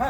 नहीं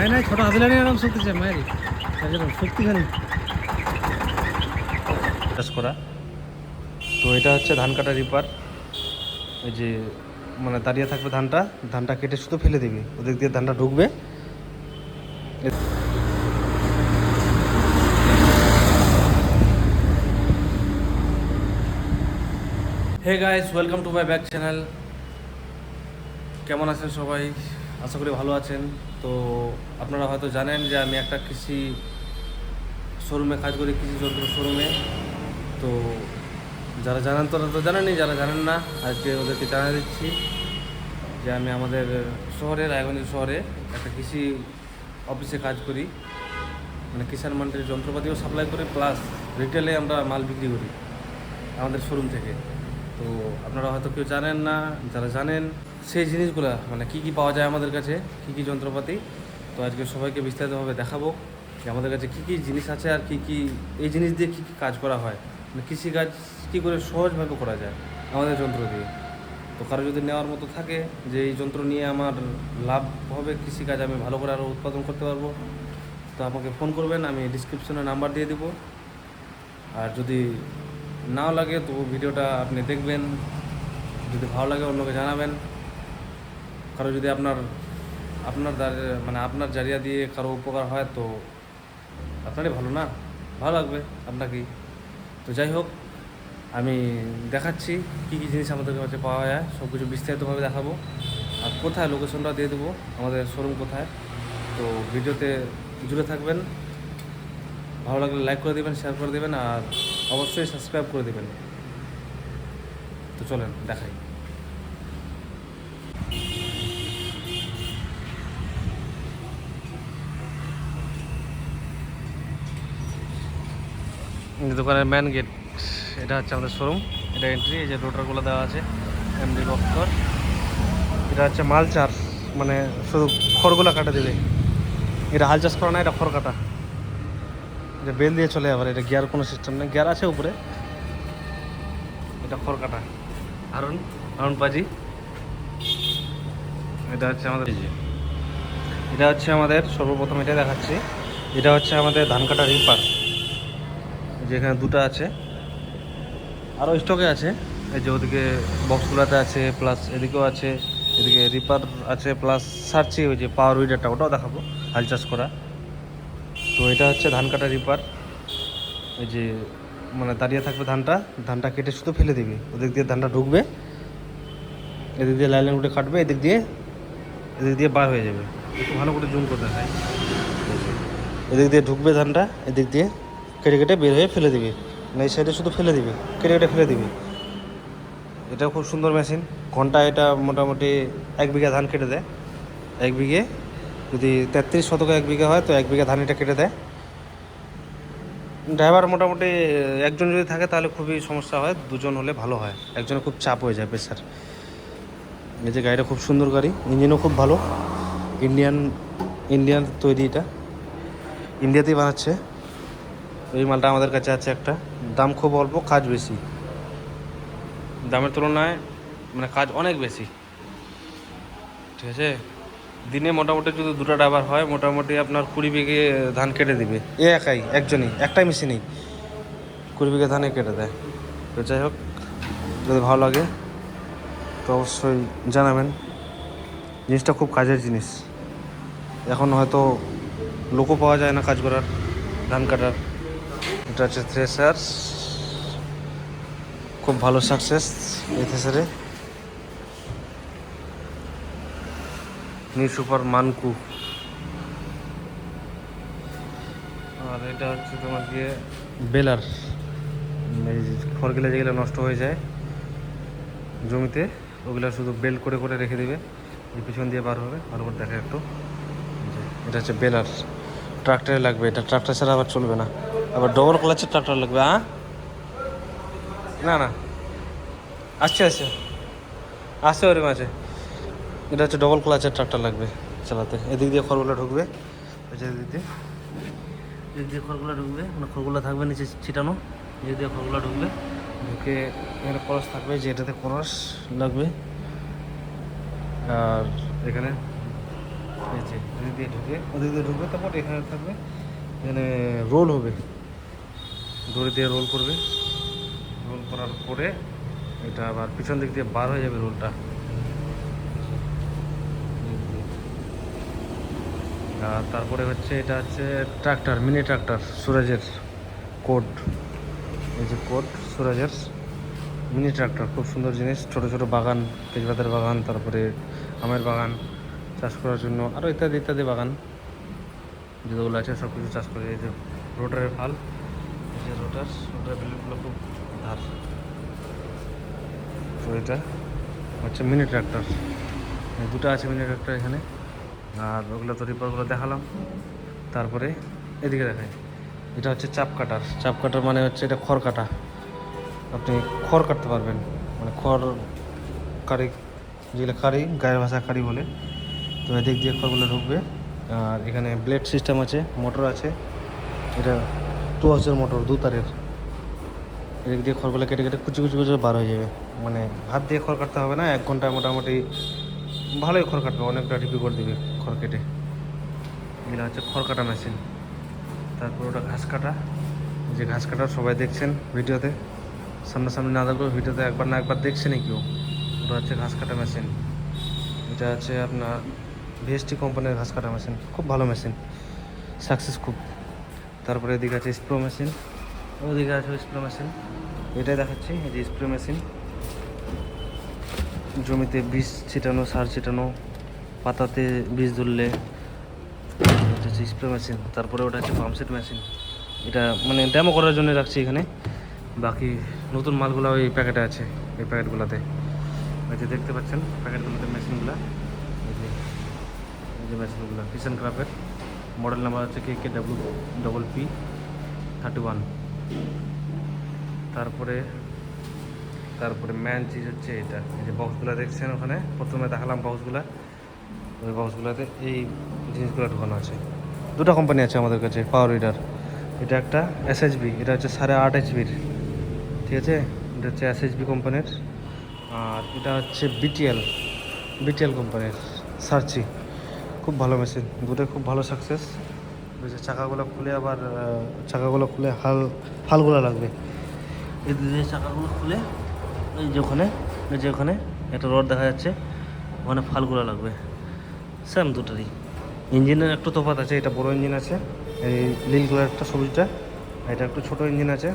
नहीं छोटा हाजिला नहीं आराम शक्ति से मायरी শক্তিখানি চাষ করা। তো এটা হচ্ছে ধান কাটা রিপার। এই যে মানে দাঁড়িয়ে থাকবে ধানটা, ধানটা কেটে শুধু ফেলে দিবি, ওদিক দিয়ে ধানটা ঢুকবে। Hey guys, welcome to my back channel. কেমন আছেন সবাই? আশা করি ভালো আছেন। তো আপনারা হয়তো জানেন যে আমি একটা কৃষি শোরুমে কাজ করি, কৃষি যন্ত্র শোরুমে। তো যারা জানেন তারা তো জানেনই, যারা জানেন না আজকে ওদেরকে জানিয়ে দিচ্ছি যে আমি আমাদের শহরে, রায়গঞ্জ শহরে একটা কৃষি অফিসে কাজ করি। মানে কিষাণ মান্ডির যন্ত্রপাতিও সাপ্লাই করি, প্লাস রিটেলে আমরা মাল বিক্রি করি আমাদের শোরুম থেকে। তো আপনারা হয়তো কেউ জানেন না, যারা জানেন সেই জিনিসগুলো মানে কী কী পাওয়া যায় আমাদের কাছে, কী কী যন্ত্রপাতি। তো আজকে সবাইকে বিস্তারিতভাবে দেখাবো যে আমাদের কাছে কী কী জিনিস আছে আর কী কী এই জিনিস দিয়ে কী কী কাজ করা হয়, মানে কৃষিকাজ কী করে সহজভাবে করা যায় আমাদের যন্ত্র দিয়ে। তো কারো যদি নেওয়ার মতো থাকে যে এই যন্ত্র নিয়ে আমার লাভ হবে, কৃষিকাজ আমি ভালো করে আরও উৎপাদন করতে পারবো, তো আমাকে ফোন করবেন, আমি ডিসক্রিপশনে নাম্বার দিয়ে দেবো। আর যদি নাও লাগে তো ভিডিওটা আপনি দেখবেন, যদি ভালো লাগে অন্যকে জানাবেন। কারো যদি আপনার মানে আপনার জারিয়া দিয়ে কারো উপকার হয় তো আপনারই ভালো, না ভালো লাগবে আপনাকেই। তো যাই হোক, আমি দেখাচ্ছি কী কী জিনিস আমাদের কাছে পাওয়া যায়, সব কিছু বিস্তারিতভাবে দেখাবো। আর কোথায় লোকেশনটা দিয়ে দেবো, আমাদের শোরুম কোথায়। তো ভিডিওতে জুড়ে থাকবেন। ভালো লাগলে লাইক করে দেবেন, শেয়ার করে দেবেন, আর অবশ্যই সাবস্ক্রাইব করে দেবেন। তো চলেন দেখাই। দোকানের মেন গেট, এটা হচ্ছে আমাদের শোরুম, এটা এন্ট্রি। এই যে রোটারগুলো দেওয়া আছে এমডি বক্কর। এটা হচ্ছে মাল চার, মানে শুধু খড়গুলো কাটা দেবে। এটা হাল চাষ করা না, এটা খড় কাটা। এটা বেল দিয়ে চলে, আবার এটা গিয়ার কোনো সিস্টেম নেই, গিয়ার আছে উপরে। এটা খড় কাটা আরুন পাজি। এটা হচ্ছে আমাদের, এটা হচ্ছে আমাদের সর্বপ্রথম এটা দেখাচ্ছি। এটা হচ্ছে আমাদের ধান কাটা রিপার, যেখানে দুটো আছে, আরও স্টকে আছে। এই যে ওদিকে বক্সগুলোতে আছে, প্লাস এদিকেও আছে, এদিকে রিপার আছে, প্লাস সার্চি ওই যে পাওয়ার উইডারটা, ওটাও দেখাবো, হাল চাষ করা। তো এটা হচ্ছে ধান কাটা রিপার। এই যে মানে দাঁড়িয়ে থাকবে ধানটা, ধানটা কেটে শুধু ফেলে দিবি, ওদিক দিয়ে ধানটা ঢুকবে, এদিক দিয়ে লাইন উঠে কাটবে, এদিক দিয়ে বার হয়ে যাবে। একটু ভালো করে জুম করে দেখাই। এদিক দিয়ে ঢুকবে ধানটা, এদিক দিয়ে কেটে কেটে বের হয়ে ফেলে দিবি, মানে এই সাইডে শুধু ফেলে দিবি, কেটে কেটে ফেলে দিবি। এটা খুব সুন্দর মেশিন। ঘন্টা এটা মোটামুটি 1 বিঘা ধান কেটে দেয়। 1 বিঘে যদি 33 শতকে 1 বিঘা হয় তো 1 বিঘা ধান এটা কেটে দেয়। ড্রাইভার মোটামুটি একজন যদি থাকে তাহলে খুবই সমস্যা হয়, দুজন হলে ভালো হয়, একজনে খুব চাপ হয়ে যায়, প্রেশার। এই যে গাড়িটা খুব সুন্দর গাড়ি, ইঞ্জিনও খুব ভালো, ইন্ডিয়ান তৈরি, এটা ইন্ডিয়াতেই বানাচ্ছে। এই মালটা আমাদের কাছে আছে একটা, দাম খুব অল্প, কাজ বেশি, দামের তুলনায় মানে কাজ অনেক বেশি, ঠিক আছে। দিনে মোটামুটি যদি 2টা ড্রাইভার হয়, মোটামুটি আপনার 20 বিঘে ধান কেটে দিবে, একজনই, একটাই মেশিনেই 20 বিঘে ধানে কেটে দেয়। তো যাই হোক, যদি ভালো লাগে তো অবশ্যই জানাবেন। জিনিসটা খুব কাজের জিনিস, এখন হয়তো লোকও পাওয়া যায় না কাজ করার, ধান কাটার। এটা হচ্ছে থ্রেসার, খুব ভালো সাকসেস এই থ্রেসারে, নিউ সুপার মানকু। আর এটা হচ্ছে তোমার গিয়ে বেলার, এই খড়গুলো যেগুলো নষ্ট হয়ে যায় জমিতে, ওগুলো শুধু বেল করে করে রেখে দেবে, এই পিছন দিয়ে বার হবে। ভালো করে দেখে একটু, এটা হচ্ছে বেলার। ট্রাক্টরে লাগবে এটা, ট্রাক্টর ছাড়া আবার চলবে না, আবার ডবল ক্লাচের ট্রাক্টর লাগবে। না না, আসছে ওরকম আছে। এটা হচ্ছে ডবল ক্লাচের ট্রাক্টর লাগবে চালাতে। এদিক দিয়ে খড়গুলো ঢুকবে, এদিক দিয়ে খড়গুলো ঢুকবে, মানে খড়গুলো থাকবে নিচে ছিটানো, এদিক দিয়ে খড়গুলো ঢুকবে, ঢুকে এখানে ক্রস থাকবে, যেটাতে ক্রস লাগবে। আর এখানে এই যে এদিক দিয়ে ঢুকে ওদিক দিয়ে ঢুকবে, তারপর এখানে থাকবে, এখানে রোল হবে, দড়ি দিয়ে রোল করবে। রোল করার পরে এটা আবার পিছন দিক দিয়ে বার হয়ে যাবে রোলটা। আর তারপরে হচ্ছে এটা হচ্ছে ট্রাক্টর, মিনি ট্রাক্টর সুরাজের কোড। এই যে কোড সুরাজের মিনি ট্রাক্টর, খুব সুন্দর জিনিস। ছোট ছোট বাগান, তেজপাতার বাগান, তারপরে আমের বাগান চাষ করার জন্য, আরও ইত্যাদি ইত্যাদি বাগান যেগুলো আছে সব কিছু চাষ করে। এই যে রোটারের ফাল, এই যে রোটারের ব্লেডগুলো খুব ধার। তো এটা হচ্ছে মিনি ট্রাক্টর, দুটো আছে মিনি ট্রাক্টর এখানে। আর ওগুলো তো রিপারগুলো দেখালাম। তারপরে এদিকে দেখাই, এটা হচ্ছে চাপ কাটার। চাপ কাটার মানে হচ্ছে এটা খড় কাটা, আপনি খড় কাটতে পারবেন, মানে খড় কারি, যেগুলো কারি গায়ের ভাষা কারি বলে। তো এদিক দিয়ে খড়গুলো ঢুকবে। আর এখানে ব্লেড সিস্টেম আছে, মোটর আছে, এটা 2 হাজার মোটর, 2 তারের। এদিক দিয়ে খড়গুলো কেটে কেটে কুচি কুচি কুচি বার হয়ে যাবে, মানে হাত দিয়ে খড় কাটতে হবে না। 1 ঘন্টায় মোটামুটি ভালোই খড় কাটবে, অনেকটা ঢিপি করে দেবে খড় কেটে। এগুলো হচ্ছে খড় কাটা মেশিন। তারপর ওটা ঘাস কাটা, যে ঘাস কাটা সবাই দেখছেন ভিডিওতে, সামনাসামনি না দেখলেও ভিডিওতে একবার না একবার দেখছেনই কেউ। ওটা হচ্ছে ঘাস কাটা মেশিন। এটা আছে আপনার ভিএসটি কোম্পানির ঘাস কাটা মেশিন, খুব ভালো মেশিন, সাকসেস খুব। তারপরে এদিকে আছে স্প্রে মেশিন, ওদিকে আছে স্প্রে মেশিন। এটাই দেখাচ্ছি, এই যে স্প্রে মেশিন, জমিতে বীজ ছিটানো, সার ছিটানো, পাতাতে বীজ ধরলে। এটা হচ্ছে স্প্রে মেশিন। তারপরে ওটা হচ্ছে পাম্পসেট মেশিন, এটা মানে ডেমো করার জন্য রাখছি এখানে। বাকি নতুন মালগুলো ওই প্যাকেটে আছে, এই প্যাকেটগুলোতে। এই যে দেখতে পাচ্ছেন প্যাকেটগুলোতে মেশিনগুলো, এই যে মেশিনগুলো কিষান ক্রাফের। মডেল নাম্বার হচ্ছে KKWP31। তারপরে ম্যান চিজ হচ্ছে এটা, এই যে বক্সগুলো দেখছেন ওখানে, প্রথমে দেখালাম বক্সগুলো। ওই বক্সগুলোতে এই জিনিসগুলো ঢোকানো আছে। 2টা কোম্পানি আছে আমাদের কাছে পাওয়ার উইডার। এটা একটা SHB, এটা হচ্ছে 8.5 HPর, ঠিক আছে। এটা হচ্ছে SHB কোম্পানির। আর এটা হচ্ছে বিটিএল কোম্পানির সার্চি, খুব ভালো মেশিন, দুটোই খুব ভালো সাকসেস। ওই যে চাকাগুলো খুলে আবার ফালগুলো লাগবে, এই যে চাকাগুলো খুলে এই যে ওখানে একটা রড দেখা যাচ্ছে, ওখানে ফালগুলো লাগবে। সেম দুটোরই ইঞ্জিনের একটু তফাৎ আছে, এটা বড় ইঞ্জিন আছে, এই নীল কালারটা সবুজটা, এটা একটু ছোট ইঞ্জিন আছে।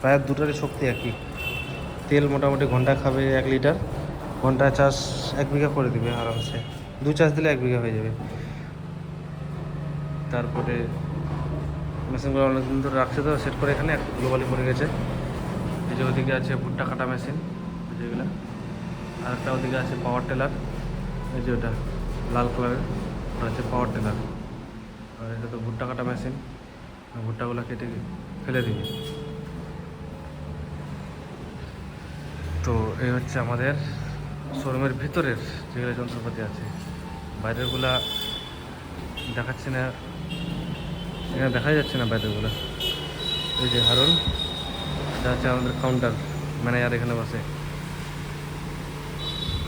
প্রায় দুটোরই শক্তি একই। তেল মোটামুটি ঘন্টা খাবে 1 লিটার, ঘন্টায় চার্জ 1 বিঘা করে দেবে আরামসে। 2 চার্জ দিলে 1 বিঘা হয়ে যাবে। তারপরে মেশিনগুলো অনেকদিন ধরে রাখছে, তো সেট করে এখানে গ্লোবালি পড়ে গেছে। এই যে ওদিকে আছে ভুট্টা কাটা মেশিন, যেগুলো। আর একটা ওদিকে আছে পাওয়ার টেলার, এই যে ওটা লাল কালারের, ওটা হচ্ছে পাওয়ার টেলার। আর এটা তো ভুট্টা কাটা মেশিন, ভুট্টাগুলো কেটে ফেলে দিবে। তো এই হচ্ছে আমাদের শোরুমের ভিতরের যেগুলো যন্ত্রপাতি আছে। বাইরেরগুলা দেখাচ্ছে না, এখানে দেখা যাচ্ছে না বাইরেরগুলা। এই যে হারুন, এটা হচ্ছে আমাদের কাউন্টার ম্যানেজার, এখানে বসে,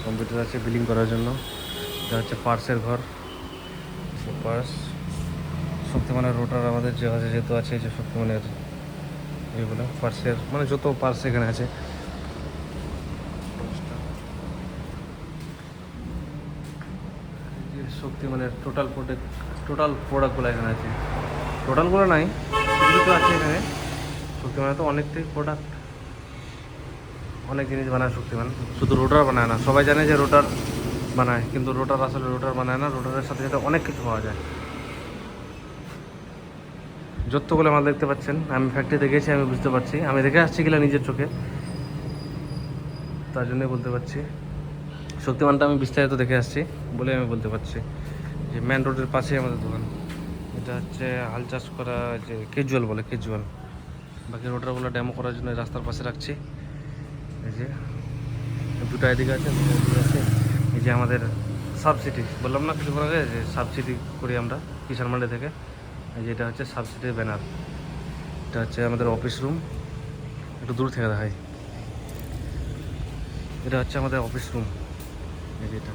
কম্পিউটার আছে বিলিং করার জন্য। এটা হচ্ছে পার্সের ঘর, পার্স। শক্তিমানের রোটার আমাদের যে আছে, যেহেতু আছে যে শক্তিমানের এগুলো পার্সের, মানে যত পার্স এখানে আছে। শক্তিমানের টোটাল প্রোডাক্টগুলো এখানে আছে। টোটালগুলো নাই, কিছু তো আছে এখানে। শক্তিমানে তো অনেকটাই প্রোডাক্ট, অনেক জিনিস বানায় শক্তিমান, শুধু রোটার বানায় না। সবাই জানে যে রোটার বানায়, কিন্তু রোটার আসলে রোটার বানায় না, রোটারের সাথে সাথে অনেক কিছু পাওয়া যায়। যতগুলো মাল দেখতে পাচ্ছেন, আমি ফ্যাক্টরিতে গেছি, আমি বুঝতে পারছি, আমি দেখে আসছি কিনা নিজের চোখে, তার জন্যই বলতে পারছি। শক্তিমানটা আমি বিস্তারিত দেখে আসছি বলে আমি বলতে পারছি। যে মেন রোডের পাশেই আমাদের দোকান। এটা হচ্ছে হাল চাষ করা, যে ক্যাজুয়াল বলে, ক্যাজুয়াল। বাকি রোটারগুলো ডেমো করার জন্য রাস্তার পাশে রাখছি। এই যে দুটো এদিকে আছে, এই যে আমাদের সাবসিডি বললাম না কিছু আগে, যে সাবসিডি করি আমরা কিষাণ মান্ডি থেকে। এই যে এটা হচ্ছে সাবসিডির ব্যানার। এটা হচ্ছে আমাদের অফিস রুম, একটু দূর থেকে দেখাই। এটা হচ্ছে আমাদের অফিস রুম। এই যেটা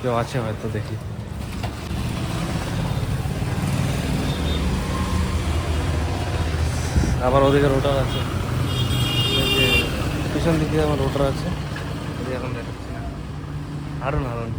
কেউ আছে হয়তো, দেখি। আবার ওদিকে রোটার আছে, এই যে পিছন দিকে আমার রোটার আছে, ওদিকে এখন দেখাচ্ছি না। হারুন হারুন